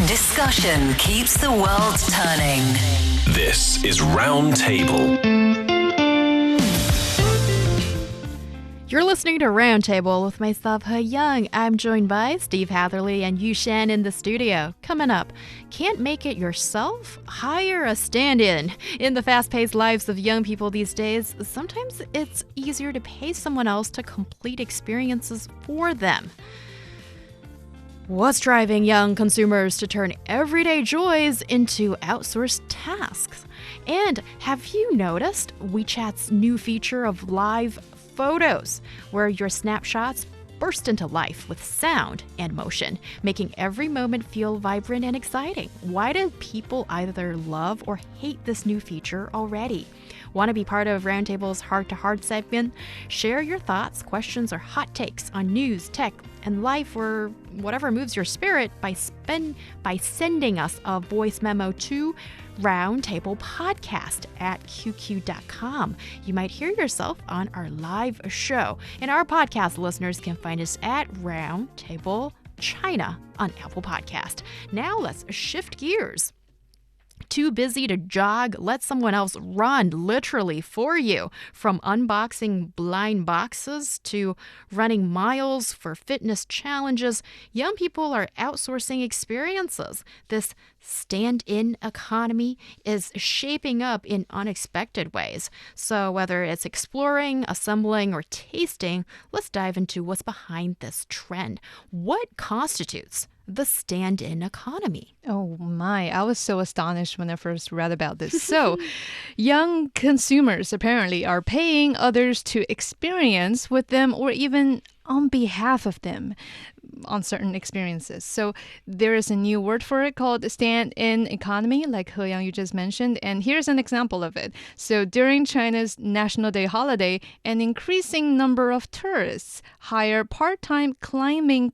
Discussion keeps the world turning. This is Roundtable. You're listening to Roundtable with myself, Heyang. I'm joined by Steve Hatherly and Yushan in the studio. Coming up, can't make it yourself? Hire a stand-in. In the fast-paced lives of young people these days, sometimes it's easier to pay someone else to complete experiences for them. What's driving young consumers to turn everyday joys into outsourced tasks? And have you noticed WeChat's new feature of live photos, where your snapshots burst into life with sound and motion, making every moment feel vibrant and exciting? Why do people either love or hate this new feature already? Want to be part of Roundtable's Heart to Heart segment? Share your thoughts, questions, or hot takes on news, tech, and life, or whatever moves your spirit by sending us a voice memo to roundtablepodcast@qq.com. You might hear yourself on our live show. And our podcast listeners can find us at Roundtable China on Apple Podcast. Now let's shift gears. Too busy to jog? Let someone else run literally for you. From unboxing blind boxes to running miles for fitness challenges, young people are outsourcing experiences. This stand-in economy is shaping up in unexpected ways. So whether it's exploring, assembling, or tasting, let's dive into what's behind this trend. What constitutes the stand-in economy? Oh my, I was so astonished when I first read about this. So, young consumers apparently are paying others to experience with them or even on behalf of them on certain experiences. So there is a new word for it called stand-in economy, like Heyang you just mentioned. And here's an example of it. So during China's National Day holiday, an increasing number of tourists hire part-time climbing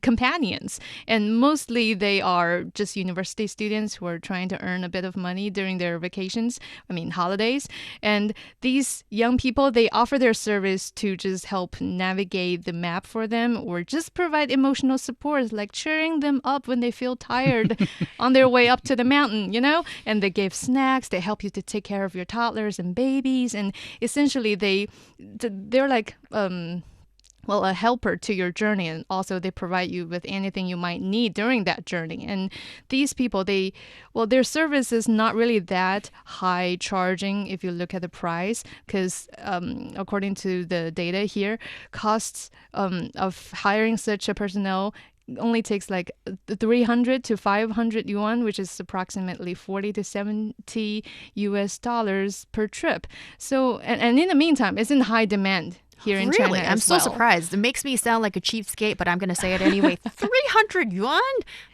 companions. And mostly they are just university students who are trying to earn a bit of money during their vacations, holidays. And these young people, they offer their service to just help navigate the map for them or just provide emotional support, like cheering them up when they feel tired on their way up to the mountain, and they give snacks, they help you to take care of your toddlers and babies, and essentially they're like a helper to your journey, and also they provide you with anything you might need during that journey. And these people, their service is not really that high charging if you look at the price, because according to the data here, costs of hiring such a personnel only takes like 300 to 500 yuan, which is approximately 40 to 70 US dollars per trip. So, and in the meantime, it's in high demand here in China. Really? I'm so surprised. It makes me sound like a cheapskate, but I'm going to say it anyway. 300 yuan?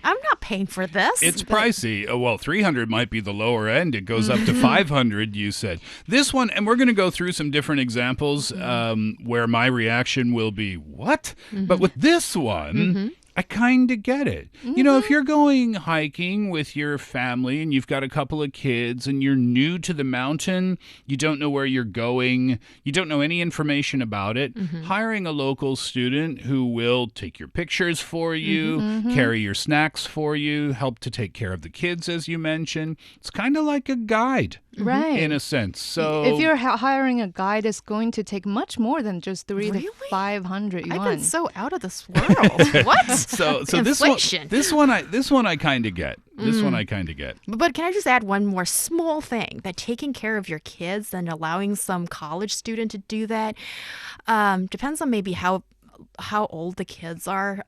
I'm not paying for this. It's pricey. 300 might be the lower end. It goes up to 500, you said. This one, and we're going to go through some different examples where my reaction will be, what? But with this one, I kind of get it. If you're going hiking with your family and you've got a couple of kids and you're new to the mountain, you don't know where you're going, you don't know any information about it, hiring a local student who will take your pictures for you, carry your snacks for you, help to take care of the kids, as you mentioned. It's kind of like a guide. Right. In a sense. So if you're hiring a guide, it's going to take much more than just 300 to 500 yuan. I've been so out of this world. What? So Inflation. this one I kind of get. This one I kind of get. But can I just add one more small thing? That taking care of your kids and allowing some college student to do that depends on maybe how old the kids are.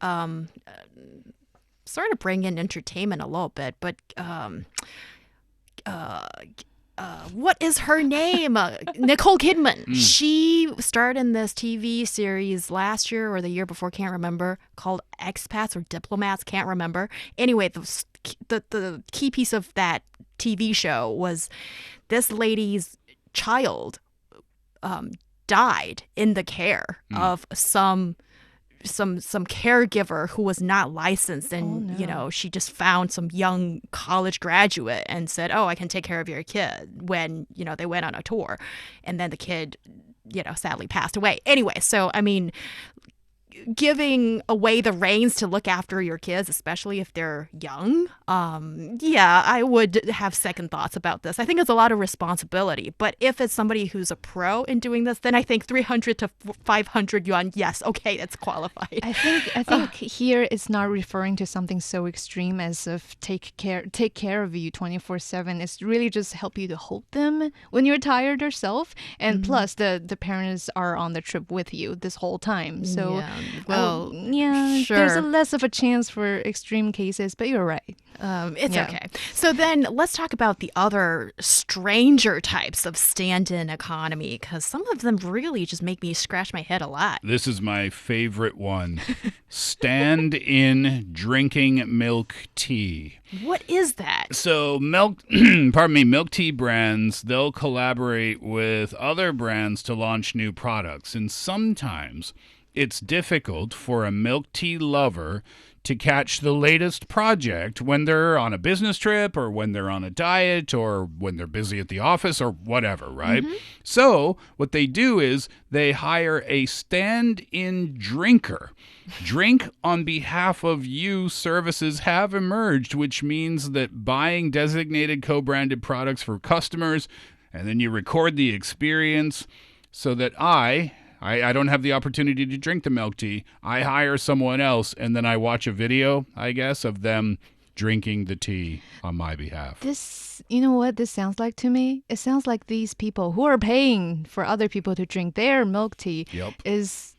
Sort of bring in entertainment a little bit, but what is her name? Nicole Kidman. She starred in this TV series last year or the year before, can't remember, called Expats or Diplomats, can't remember. Anyway, the key piece of that TV show was this lady's child died in the care of some caregiver who was not licensed, and she just found some young college graduate and said, I can take care of your kid, when they went on a tour, and then the kid sadly passed away. Anyway, so giving away the reins to look after your kids, especially if they're young, yeah, I would have second thoughts about this. I think it's a lot of responsibility. But if it's somebody who's a pro in doing this, then I think 300 to 500 yuan, yes, okay, that's qualified. I think here it's not referring to something so extreme as of take care of you 24/7. It's really just help you to hold them when you're tired yourself, and plus the parents are on the trip with you this whole time. So Yeah, well, sure. there's a less of a chance for extreme cases, but you're right. It's Yeah. okay. So then let's talk about the other stranger types of stand-in economy, because some of them really just make me scratch my head a lot. This is my favorite one. Stand in drinking milk tea. What is that? So milk tea brands, they'll collaborate with other brands to launch new products. And sometimes it's difficult for a milk tea lover to catch the latest project when they're on a business trip or when they're on a diet or when they're busy at the office or whatever, right? So what they do is they hire a stand-in drinker. Drink on behalf of you services have emerged, which means that buying designated co-branded products for customers, and then you record the experience so that I don't have the opportunity to drink the milk tea. I hire someone else, and then I watch a video, I guess, of them drinking the tea on my behalf. This, you know what this sounds like to me? It sounds like these people who are paying for other people to drink their milk tea Yep. is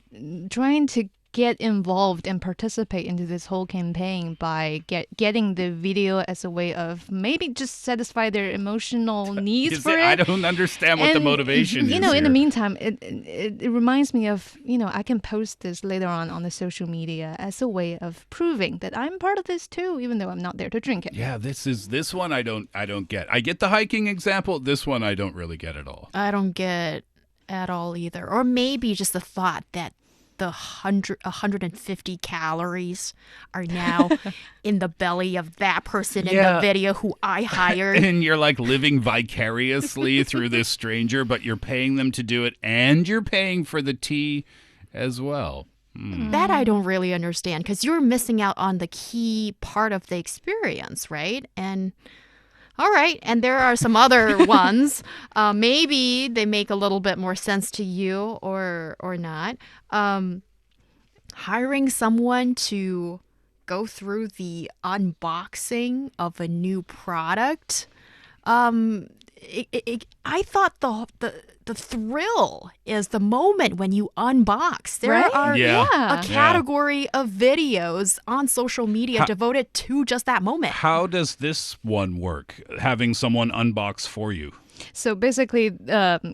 trying to get involved and participate into this whole campaign by getting the video as a way of maybe just satisfy their emotional needs for it. I don't understand what the And, motivation is. in the here. meantime, it reminds me of, I can post this later on the social media as a way of proving that I'm part of this too, even though I'm not there to drink it. Yeah, this one I don't get. I get the hiking example. This one I don't really get at all. I don't get at all either. Or maybe just the thought that the 150 calories are now in the belly of that person in the video who I hired. And you're like living vicariously through this stranger, but you're paying them to do it and you're paying for the tea as well. That I don't really understand, because you're missing out on the key part of the experience, right? And all right, and there are some other ones. Maybe they make a little bit more sense to you or not. Hiring someone to go through the unboxing of a new product. I thought the thrill is the moment when you unbox. There Right? are Yeah. a category of videos on social media devoted to just that moment. How does this one work? Having someone unbox for you? So basically,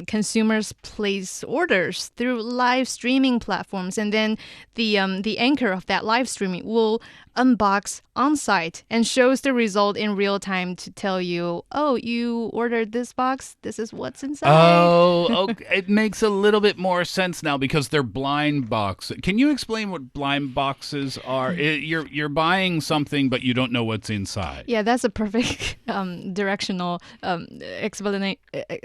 consumers place orders through live streaming platforms, and then the anchor of that live streaming will unbox on site and shows the result in real time to tell you, oh, you ordered this box. This is what's inside. Oh, okay. It makes a little bit more sense now because they're blind boxes. Can you explain what blind boxes are? You're buying something, but you don't know what's inside. Yeah, that's a perfect directional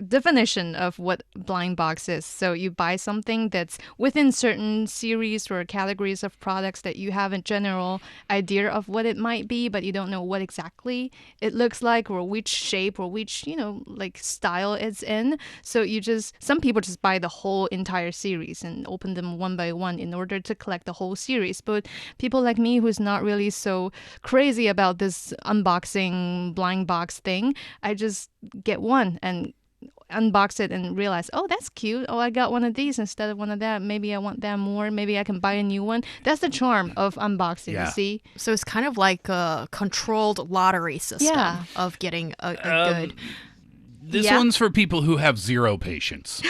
definition of what blind box is. So you buy something that's within certain series or categories of products that you have a general idea of what it might be, but you don't know what exactly it looks like or which shape or which, like style it's in. So some people just buy the whole entire series and open them one by one in order to collect the whole series. But people like me who's not really so crazy about this unboxing blind box thing, I just get one and unbox it and realize, oh, that's cute. Oh, I got one of these instead of one of that. Maybe I want that more. Maybe I can buy a new one. That's the charm of unboxing, you see? So it's kind of like a controlled lottery system of getting a good... This one's for people who have zero patience.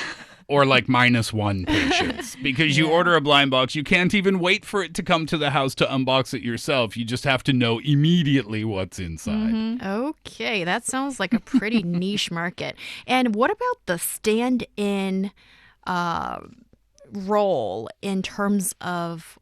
Or like -1 patience. Because you order a blind box, you can't even wait for it to come to the house to unbox it yourself. You just have to know immediately what's inside. Okay, that sounds like a pretty niche market. And what about the stand-in role in terms of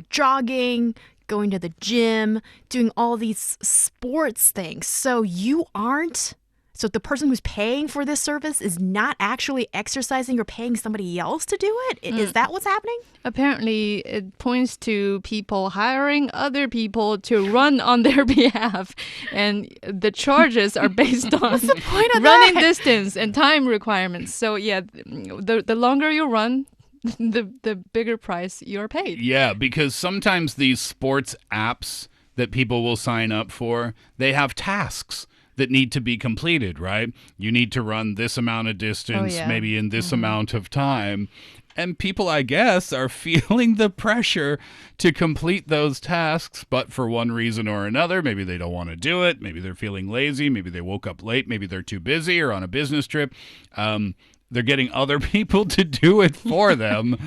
jogging, going to the gym, doing all these sports things? So you aren't So the person who's paying for this service is not actually exercising or paying somebody else to do it? Is that what's happening? Apparently, it points to people hiring other people to run on their behalf. And the charges are based on What's the point of running that? distance and time requirements. So, yeah, the longer you run, the bigger price you're paid. Yeah, because sometimes these sports apps that people will sign up for, they have tasks that need to be completed, right? You need to run this amount of distance, maybe in this amount of time. And people, I guess, are feeling the pressure to complete those tasks, but for one reason or another, maybe they don't want to do it, maybe they're feeling lazy, maybe they woke up late, maybe they're too busy or on a business trip. They're getting other people to do it for them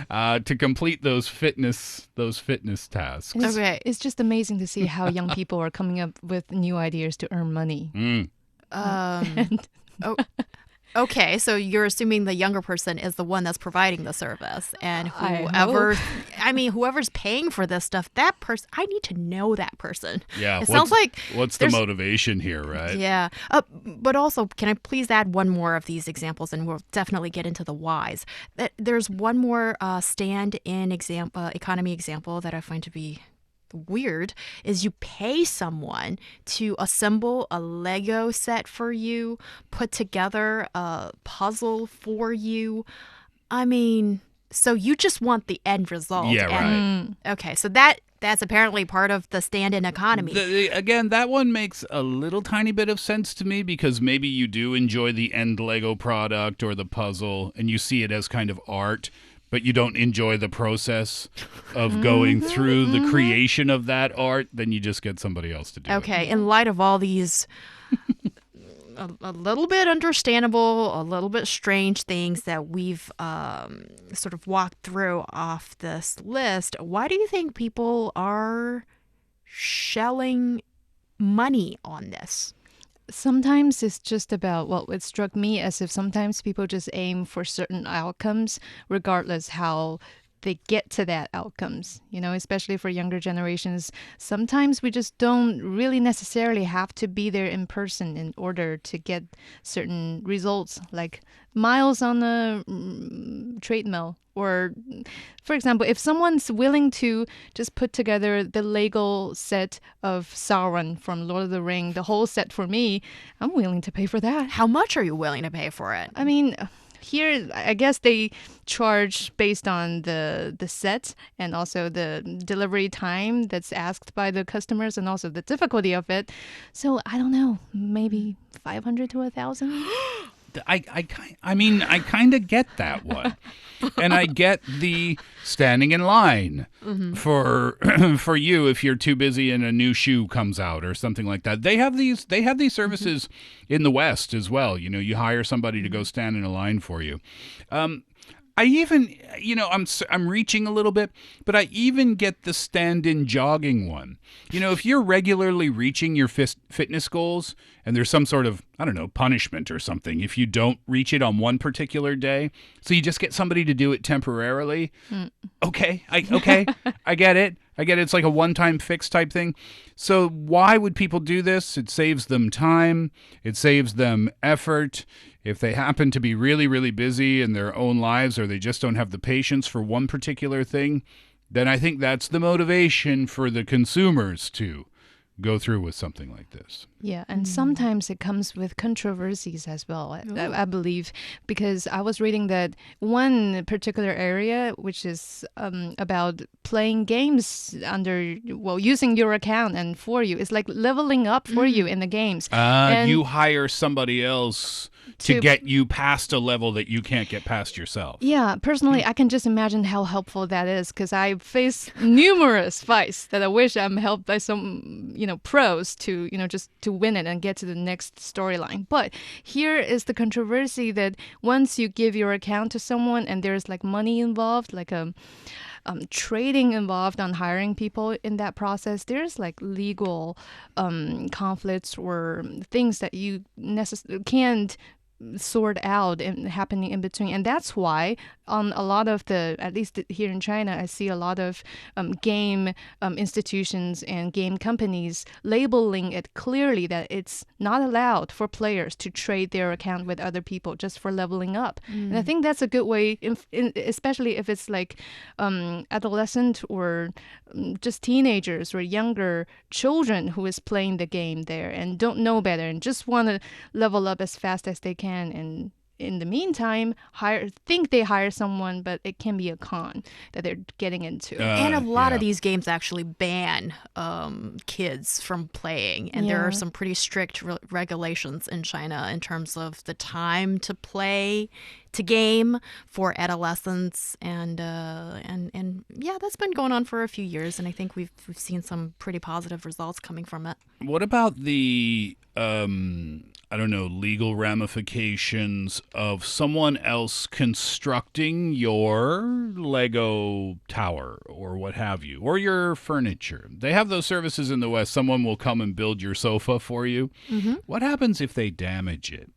to complete those fitness tasks. Okay. It's just amazing to see how young people are coming up with new ideas to earn money. Okay, so you're assuming the younger person is the one that's providing the service, and whoever's paying for this stuff, that person, I need to know that person. Yeah, it sounds like what's the motivation here, right? Yeah, but also, can I please add one more of these examples, and we'll definitely get into the whys. There's one more stand-in economy example that I find to be weird is you pay someone to assemble a Lego set for you, put together a puzzle for you. I mean, so you just want the end result. Yeah, right. Okay, so that's apparently part of the stand-in economy. Again, that one makes a little tiny bit of sense to me because maybe you do enjoy the end Lego product or the puzzle and you see it as kind of art, but you don't enjoy the process of going through the creation of that art, then you just get somebody else to do it. Okay, in light of all these a little bit understandable, a little bit strange things that we've sort of walked through off this list, why do you think people are shelling money on this? Sometimes it's just about, well, it struck me as if sometimes people just aim for certain outcomes, regardless how they get to that outcomes, especially for younger generations. Sometimes we just don't really necessarily have to be there in person in order to get certain results, like miles on a treadmill. Or, for example, if someone's willing to just put together the Lego set of Sauron from Lord of the Ring, the whole set for me, I'm willing to pay for that. How much are you willing to pay for it? I mean, here, I guess they charge based on the set and also the delivery time that's asked by the customers and also the difficulty of it. So, I don't know, maybe 500 to 1,000? I kind of get that one. And I get the standing in line for you if you're too busy and a new shoe comes out or something like that. They have these services in the West as well. You hire somebody to go stand in a line for you. I even, I'm reaching a little bit, but I even get the stand-in jogging one. If you're regularly reaching your fitness goals and there's some sort of, I don't know, punishment or something if you don't reach it on one particular day, so you just get somebody to do it temporarily. Okay, I get it. It's like a one-time fix type thing. So why would people do this? It saves them time. It saves them effort. If they happen to be really, really busy in their own lives or they just don't have the patience for one particular thing, then I think that's the motivation for the consumers to go through with something like this. Yeah, and sometimes it comes with controversies as well, I believe, because I was reading that one particular area, which is about playing games using your account and for you. It's like leveling up for you in the games. You hire somebody else to get you past a level that you can't get past yourself. Yeah, personally, I can just imagine how helpful that is because I face numerous fights that I wish I'm helped by some, pros to, just to win it and get to the next storyline. But here is the controversy that once you give your account to someone and there's like money involved, like trading involved on hiring people in that process, there's like legal conflicts or things that you necessarily can't sort out and happening in between. And that's why on a lot of at least here in China, I see a lot of game institutions and game companies labeling it clearly that it's not allowed for players to trade their account with other people just for leveling up. And I think that's a good way, especially if it's like adolescent or just teenagers or younger children who is playing the game there and don't know better and just want to level up as fast as they can, and in the meantime think they hire someone, but it can be a con that they're getting into. And a lot of these games actually ban kids from playing, and there are some pretty strict regulations in China in terms of the time to play to game for adolescents, and yeah, that's been going on for a few years, and I think we've seen some pretty positive results coming from it. What about the I don't know, legal ramifications of someone else constructing your Lego tower or what have you, or your furniture? They have those services in the West. Someone will come and build your sofa for you. What happens if they damage it?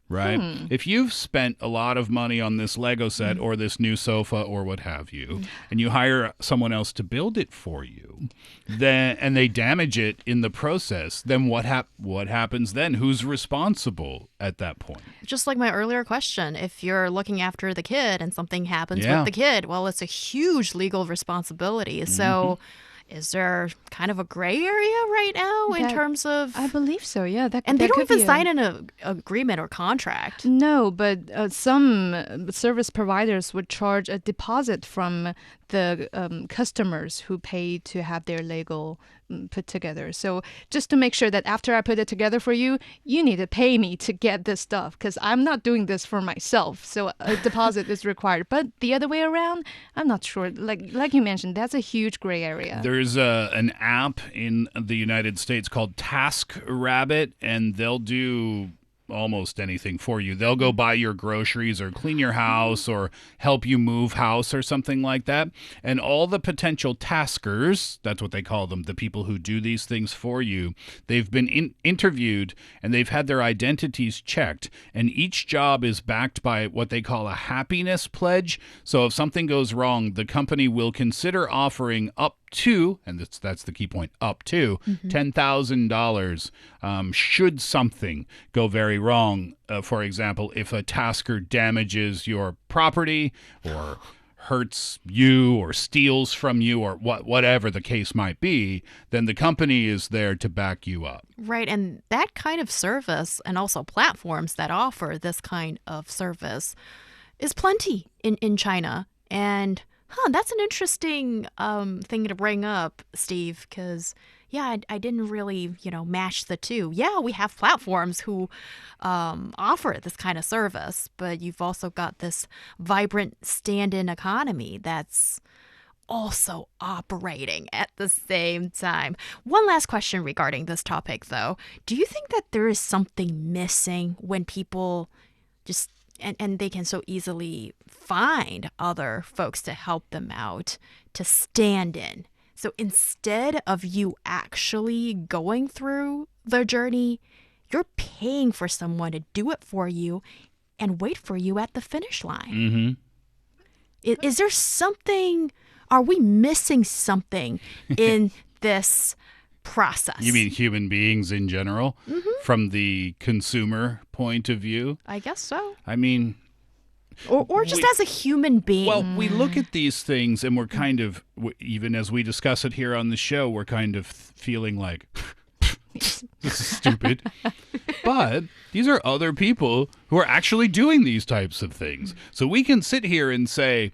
Right? If you've spent a lot of money on this Lego set or this new sofa or what have you, and you hire someone else to build it for you, then and they damage it in the process, then what happens then? Who's responsible at that point? Just like my earlier question, if you're looking after the kid and something happens with the kid, well, it's a huge legal responsibility. So is there kind of a gray area right now in terms of... I believe so, yeah. And they don't even sign an agreement or contract. No, but some service providers would charge a deposit from the customers who pay to have their Lego put together. So just to make sure that after I put it together for you, you need to pay me to get this stuff, because I'm not doing this for myself. So a deposit is required. But the other way around, I'm not sure. Like you mentioned, that's a huge gray area. There's an app in the United States called TaskRabbit, and they'll do almost anything for you. They'll go buy your groceries or clean your house or help you move house or something like that. And all the potential taskers, that's what they call them, the people who do these things for you, they've been interviewed and they've had their identities checked. And each job is backed by what they call a happiness pledge. So if something goes wrong, the company will consider offering up to, and that's the key point, up to $10,000 should something go very wrong. For example, if a tasker damages your property or hurts you or steals from you or whatever the case might be, then the company is there to back you up. Right, and that kind of service, and also platforms that offer this kind of service, is plenty in China. And that's an interesting thing to bring up, Steve, because, yeah, I didn't really, match the two. Yeah, we have platforms who offer this kind of service, but you've also got this vibrant stand-in economy that's also operating at the same time. One last question regarding this topic, though. Do you think that there is something missing when people just... And they can so easily find other folks to help them out, to stand in. So instead of you actually going through the journey, you're paying for someone to do it for you and wait for you at the finish line. Is there something, are we missing something in this process? You mean human beings in general, from the consumer point of view? I guess so. I mean... Or just as a human being. Well, we look at these things and we're kind of, even as we discuss it here on the show, we're kind of feeling like, this is stupid. But these are other people who are actually doing these types of things. So we can sit here and say,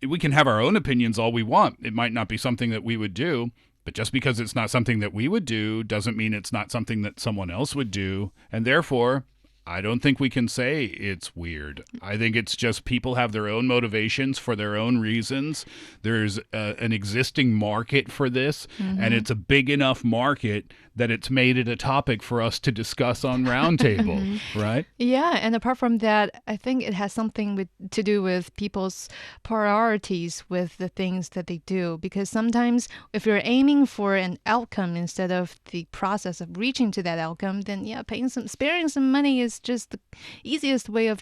we can have our own opinions all we want. It might not be something that we would do. But just because it's not something that we would do doesn't mean it's not something that someone else would do. And therefore, I don't think we can say it's weird. I think it's just people have their own motivations for their own reasons. There's an existing market for this, and it's a big enough market that it's made it a topic for us to discuss on Roundtable, right? Yeah, and apart from that, I think it has something to do with people's priorities with the things that they do. Because sometimes if you're aiming for an outcome instead of the process of reaching to that outcome, then yeah, sparing some money is is just the easiest way of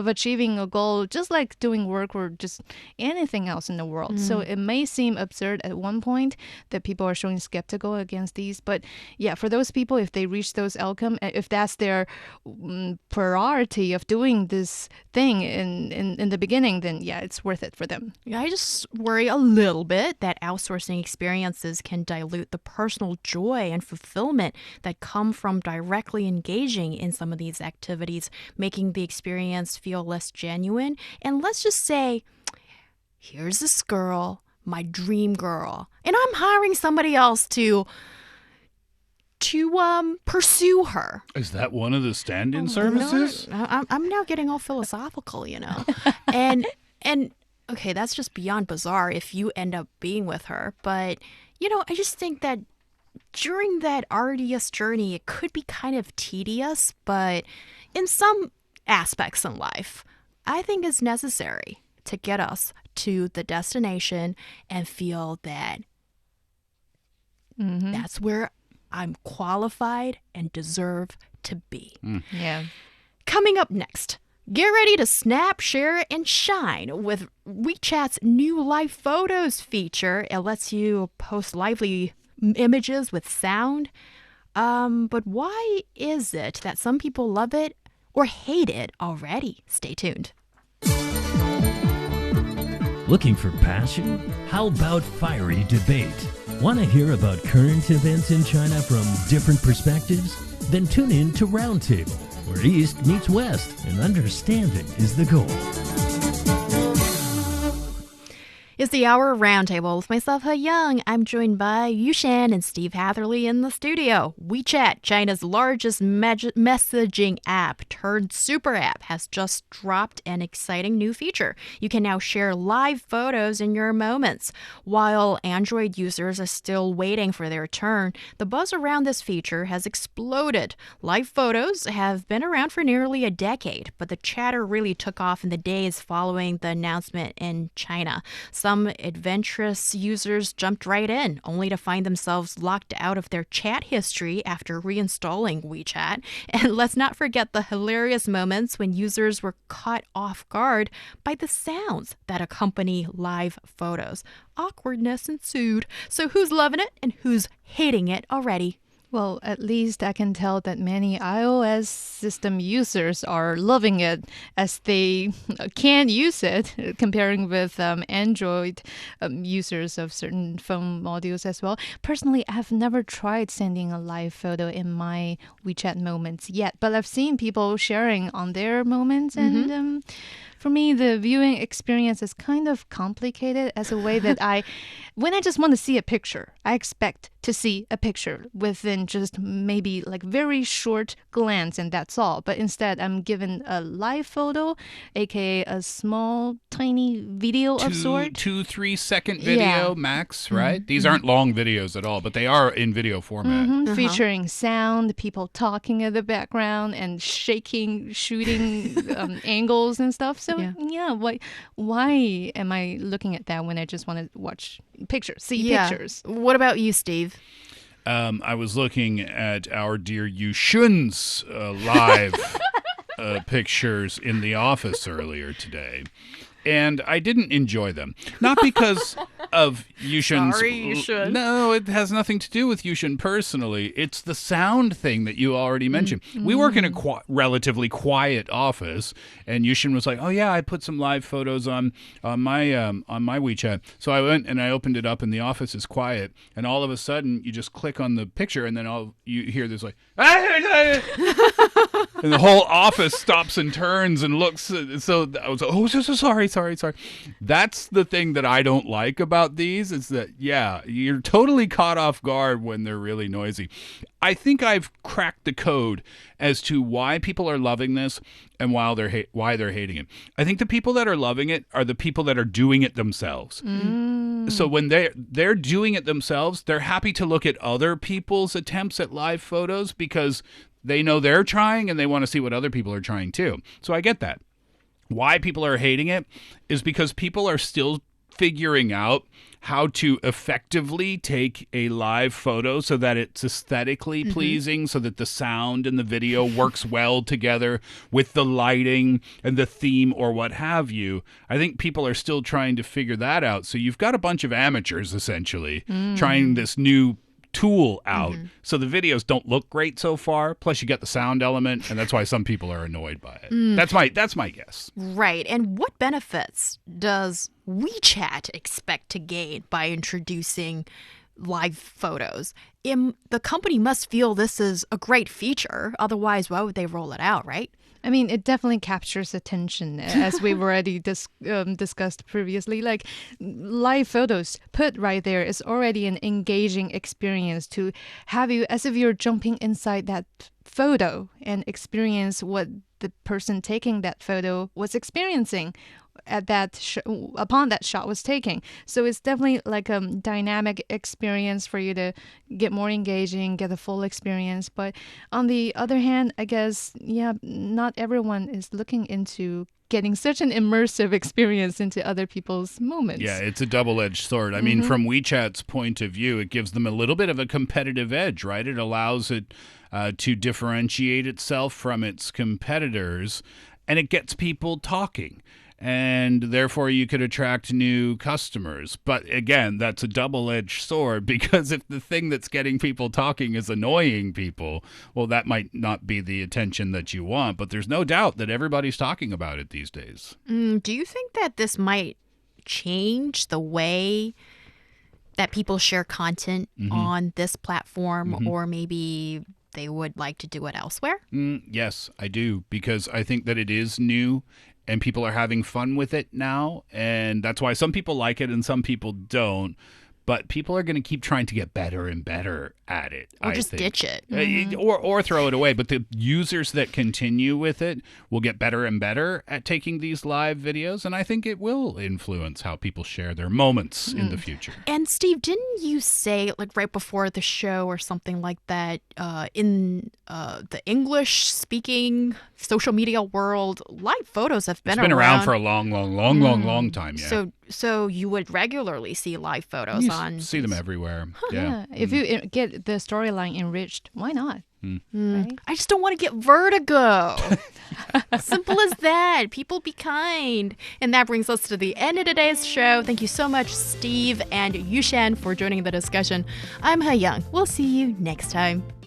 achieving a goal, just like doing work or just anything else in the world. So it may seem absurd at one point that people are showing skeptical against these, but yeah, for those people, if they reach those outcome, if that's their priority of doing this thing in the beginning, then yeah, it's worth it for them. I just worry a little bit that outsourcing experiences can dilute the personal joy and fulfillment that come from directly engaging in some of these activities, making the experience feel less genuine. And let's just say, here's this girl, my dream girl, and I'm hiring somebody else to pursue her. Is that one of the stand-in services? No, I'm now getting all philosophical, and okay, that's just beyond bizarre if you end up being with her. But I just think that during that arduous journey, it could be kind of tedious, but in some aspects in life, I think it's necessary to get us to the destination and feel that that's where I'm qualified and deserve to be. Yeah. Coming up next, get ready to snap, share, and shine with WeChat's new live photos feature. It lets you post lively images with sound. But why is it that some people love it or hate it already? Stay tuned. Looking for passion? How about fiery debate? Want to hear about current events in China from different perspectives? Then tune in to Roundtable, where East meets West and understanding is the goal. It's the Hour Roundtable with myself, Heyang. I'm joined by Yushan and Steve Hatherly in the studio. WeChat, China's largest messaging app turned super app, has just dropped an exciting new feature. You can now share live photos in your moments. While Android users are still waiting for their turn, the buzz around this feature has exploded. Live photos have been around for nearly a decade, but the chatter really took off in the days following the announcement in China. Some adventurous users jumped right in, only to find themselves locked out of their chat history after reinstalling WeChat. And let's not forget the hilarious moments when users were caught off guard by the sounds that accompany live photos. Awkwardness ensued. So who's loving it and who's hating it already? Well, at least I can tell that many iOS system users are loving it as they can use it, comparing with Android users of certain phone modules as well. Personally, I've never tried sending a live photo in my WeChat moments yet, but I've seen people sharing on their moments, and for me, the viewing experience is kind of complicated as a way that when I just want to see a picture, I expect to see a picture within just maybe like very short glance, and that's all. But instead, I'm given a live photo, aka a small, tiny video of sort. 2-3 second video max, right? These aren't long videos at all, but they are in video format. Featuring sound, people talking in the background, and shaking, shooting angles and stuff. So why am I looking at that when I just want to watch pictures, see pictures? What about you, Steve? I was looking at our dear Yushun's live pictures in the office earlier today, and I didn't enjoy them. Not because of Yushan's... Sorry, Yushan. No, it has nothing to do with Yushan personally. It's the sound thing that you already mentioned. We work in a relatively quiet office, and Yushan was like, "Oh yeah, I put some live photos on my WeChat." So I went and I opened it up, and the office is quiet, and all of a sudden you just click on the picture, and then you hear this like, and the whole office stops and turns and looks. So I was like, "Oh, so sorry." That's the thing that I don't like about these, is that, you're totally caught off guard when they're really noisy. I think I've cracked the code as to why people are loving this and why they're hating it. I think the people that are loving it are the people that are doing it themselves. So when they're doing it themselves, they're happy to look at other people's attempts at live photos because they know they're trying and they want to see what other people are trying too. So I get that. Why people are hating it is because people are still figuring out how to effectively take a live photo so that it's aesthetically pleasing, so that the sound and the video works well together with the lighting and the theme or what have you. I think people are still trying to figure that out. So you've got a bunch of amateurs essentially trying this new tool out. So the videos don't look great so far. Plus you get the sound element, and that's why some people are annoyed by it. That's my guess. Right. And what benefits does WeChat expect to gain by introducing live photos? The company must feel this is a great feature. Otherwise, why would they roll it out, right? I mean, it definitely captures attention, as we've already discussed previously. Like, live photos put right there is already an engaging experience to have you as if you're jumping inside that photo and experience what the person taking that photo was experiencing at that upon that shot was taken. So it's definitely like a dynamic experience for you to get more engaging, get the full experience. But on the other hand, I guess, not everyone is looking into getting such an immersive experience into other people's moments. Yeah, it's a double-edged sword. I mean, from WeChat's point of view, it gives them a little bit of a competitive edge, right? It allows it to differentiate itself from its competitors, and it gets people talking. And therefore you could attract new customers. But again, that's a double-edged sword, because if the thing that's getting people talking is annoying people, well, that might not be the attention that you want. But there's no doubt that everybody's talking about it these days. Do you think that this might change the way that people share content on this platform, or maybe they would like to do it elsewhere? Yes, I do, because I think that it is new. And people are having fun with it now. And that's why some people like it and some people don't. But people are going to keep trying to get better and better at it. Or just ditch it. Or throw it away. But the users that continue with it will get better and better at taking these live videos. And I think it will influence how people share their moments in the future. And Steve, didn't you say, like right before the show or something like that, in the English-speaking social media world, live photos have been around for a long time. Yeah. So you would regularly see live photos on... see them everywhere. Yeah. If you get the storyline enriched, why not? Right? I just don't want to get vertigo. Simple as that. People be kind. And that brings us to the end of today's show. Thank you so much, Steve and Yushan, for joining the discussion. I'm Heyang. We'll see you next time.